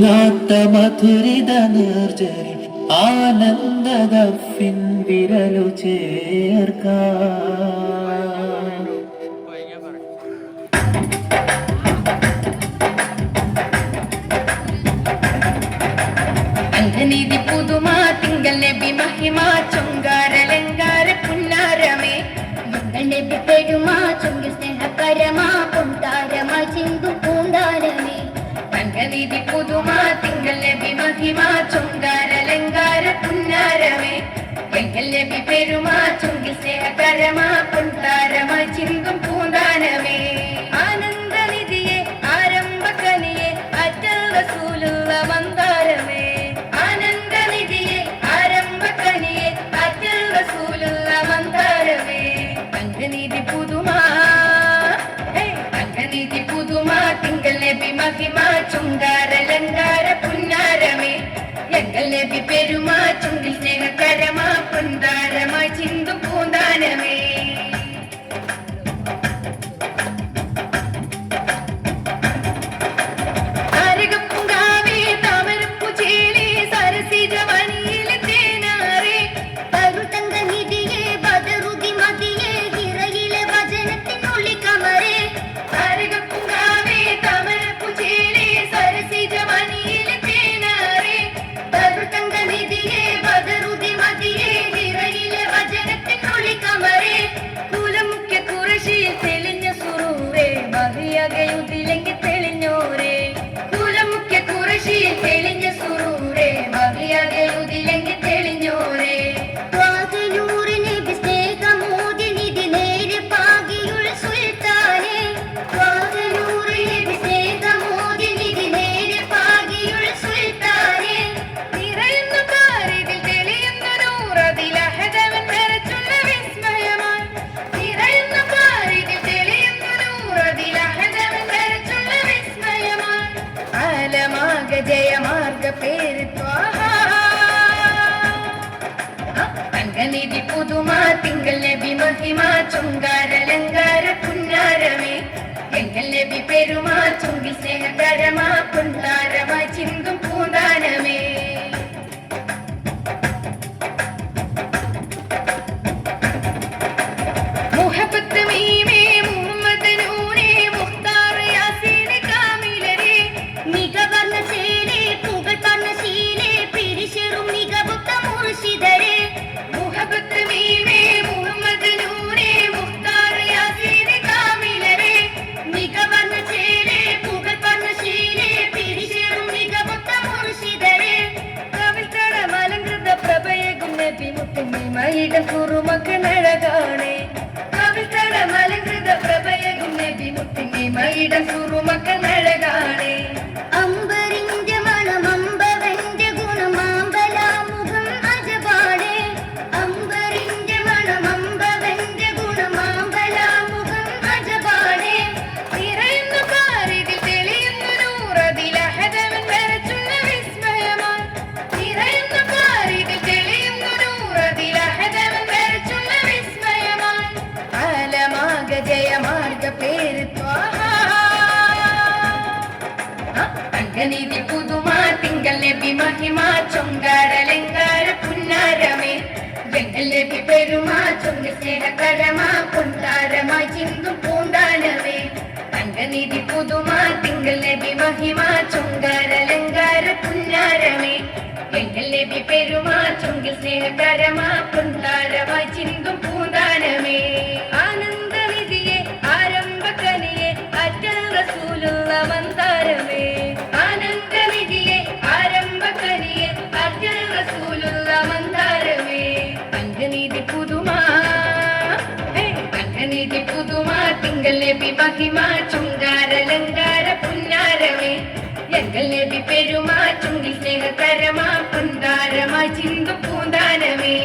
ചൊല്ലാത്ത മധുരിത നിർജരി ആനന്ദദഫിൻ വിരലു ചേർക്കാം. അംഗനീതി പുതുമാ തിങ്കൾ നബി മഹിമാ ചൊങ്കാരലങ്കാര പുന്നാരമേ മംഗൾ നബി പെരുമാ ചൊങ്കി സ്നേഹപരമാ പൊന്താരമാ ചിന്തു പൂന്താരമേ. അംഗനീതി പുതുമാ തിങ്കൾ നബി മഹിമാ ചൊങ്കാരലങ്കാര പുന്നാരമേ മംഗൾ നബി പെരുമാ ചൊങ്കി സ്നേഹപരമാ പൊന്താരമാ ചിന്തും പൂന്താനമേ. ആനന്ദനിധിയെ ആരംഭകനിയെ അറ്റൽ റസൂലുള്ള മന്ദാരമേ അംഗനീതി പുതുമാ തിങ്കൾ നബി മഹിമാ ചുങ്കാരലങ്കാര പുന്നാരമേ എങ്കൽ നബി പെരുമാ ചുണ്ടിൽ സ്നേഹകരമാ പൊന്താരമാ ചിന്തു പൂന്താനമേ. ജയമാർഗ പേര് അംഗനീതി പുതുമാ തിങ്കൾ നബി മഹിമാ ചുങ്കാരലങ്കാര പുന്നാരമേ എങ്കൽ നബി പെരുമാ ചുങ്കി സ്നേഹകരമാ പൊന്താരമാ ചിന്തും പൂന്താനമേ. മുഹബത്ത് മീമേ മുഹമ്മദ് നൂറേ മുഖ്താർ യാസീൻ കാമിലരേ മികവർണ്ണ ശീലേ പുകൾ പറഞ്ഞ ശീലേ പിരിശെറും മികവുത്ത മുർശിദരേ. മുഹബത്ത് മീമേ മുഹമ്മദ് നൂറേ മുഖ്താർ യാസീൻ കാമിലരേ മികവർണ്ണ ശീലേ പുകൾ പറഞ്ഞ ശീലേ പിരിശെറും മികവുത്ത മുർശിദരേ. കവിതട മലങ്കൃത പ്രഭയകും നബി മുത്തുമി മയിടം കുറുമക്ക് നഴകാണേ കവിതട മലങ്കൃത പ്രഭയകും നബി മുത്തുമി മയിടം കുറുമക്ക് നഴകാണേ. അമ്പരിന്റെ മണം അമ്പവന്റെ ഗുണം ആമ്പലാമുഖം അജപാടേ അമ്പരിന്റെ മണം അമ്പവന്റെ ഗുണം ആമ്പലാമുഖം അജപാടേ. നിറയുന്ന പാരിതിൽ തെളിയുന്ന നൂറതിൽ അഹദവൻ വരച്ചുള്ള വിസ്മയമാണ് നിറയുന്ന പാരിതിൽ തെളിയുന്ന നൂറതിൽ അഹദവൻ വരച്ചുള്ള വിസ്മയമാണ്. ആലമാക ജയമാർഗ പേര് അംഗനീതി പുതുമാ തിങ്കൾ നബി മഹിമാ ചൊങ്കാരലങ്കാര പുന്നാരമേ എങ്കൽ നബി പെരുമാ ചൊങ്കി സ്നേഹകരമാ പൊന്താരമാ ചിന്തും പൂന്താനമേ. അംഗനീതി പുതുമാ തിങ്കൾ നബി മഹിമാ ചൊങ്കാരലങ്കാര പുന്നാരമേ എങ്കൽ നബി പെരുമാ ചൊങ്കി സ്നേഹകരമാ പൊന്താരമാ ചിന്തും പൂന്താനമേ. ആനന്ദനിധിയെ ആരംഭകനിയെ അറ്റൽ റസൂലുള്ള മന്ദാരമേ ആനന്ദനിധിയെ ആരംഭകനിയെ അറ്റൽ റസൂലുള്ള മന്ദാരമേ. അംഗനീതി പുതുമാ തിങ്കൾ നബി മഹിമാ ചുങ്കാരലങ്കാര പുന്നാരമേ എങ്കൽ നബി പെരുമാ ചുണ്ടിൽ സ്നേഹകരമാ പൊന്താരമാ ചിന്തു പൂന്താനമേ.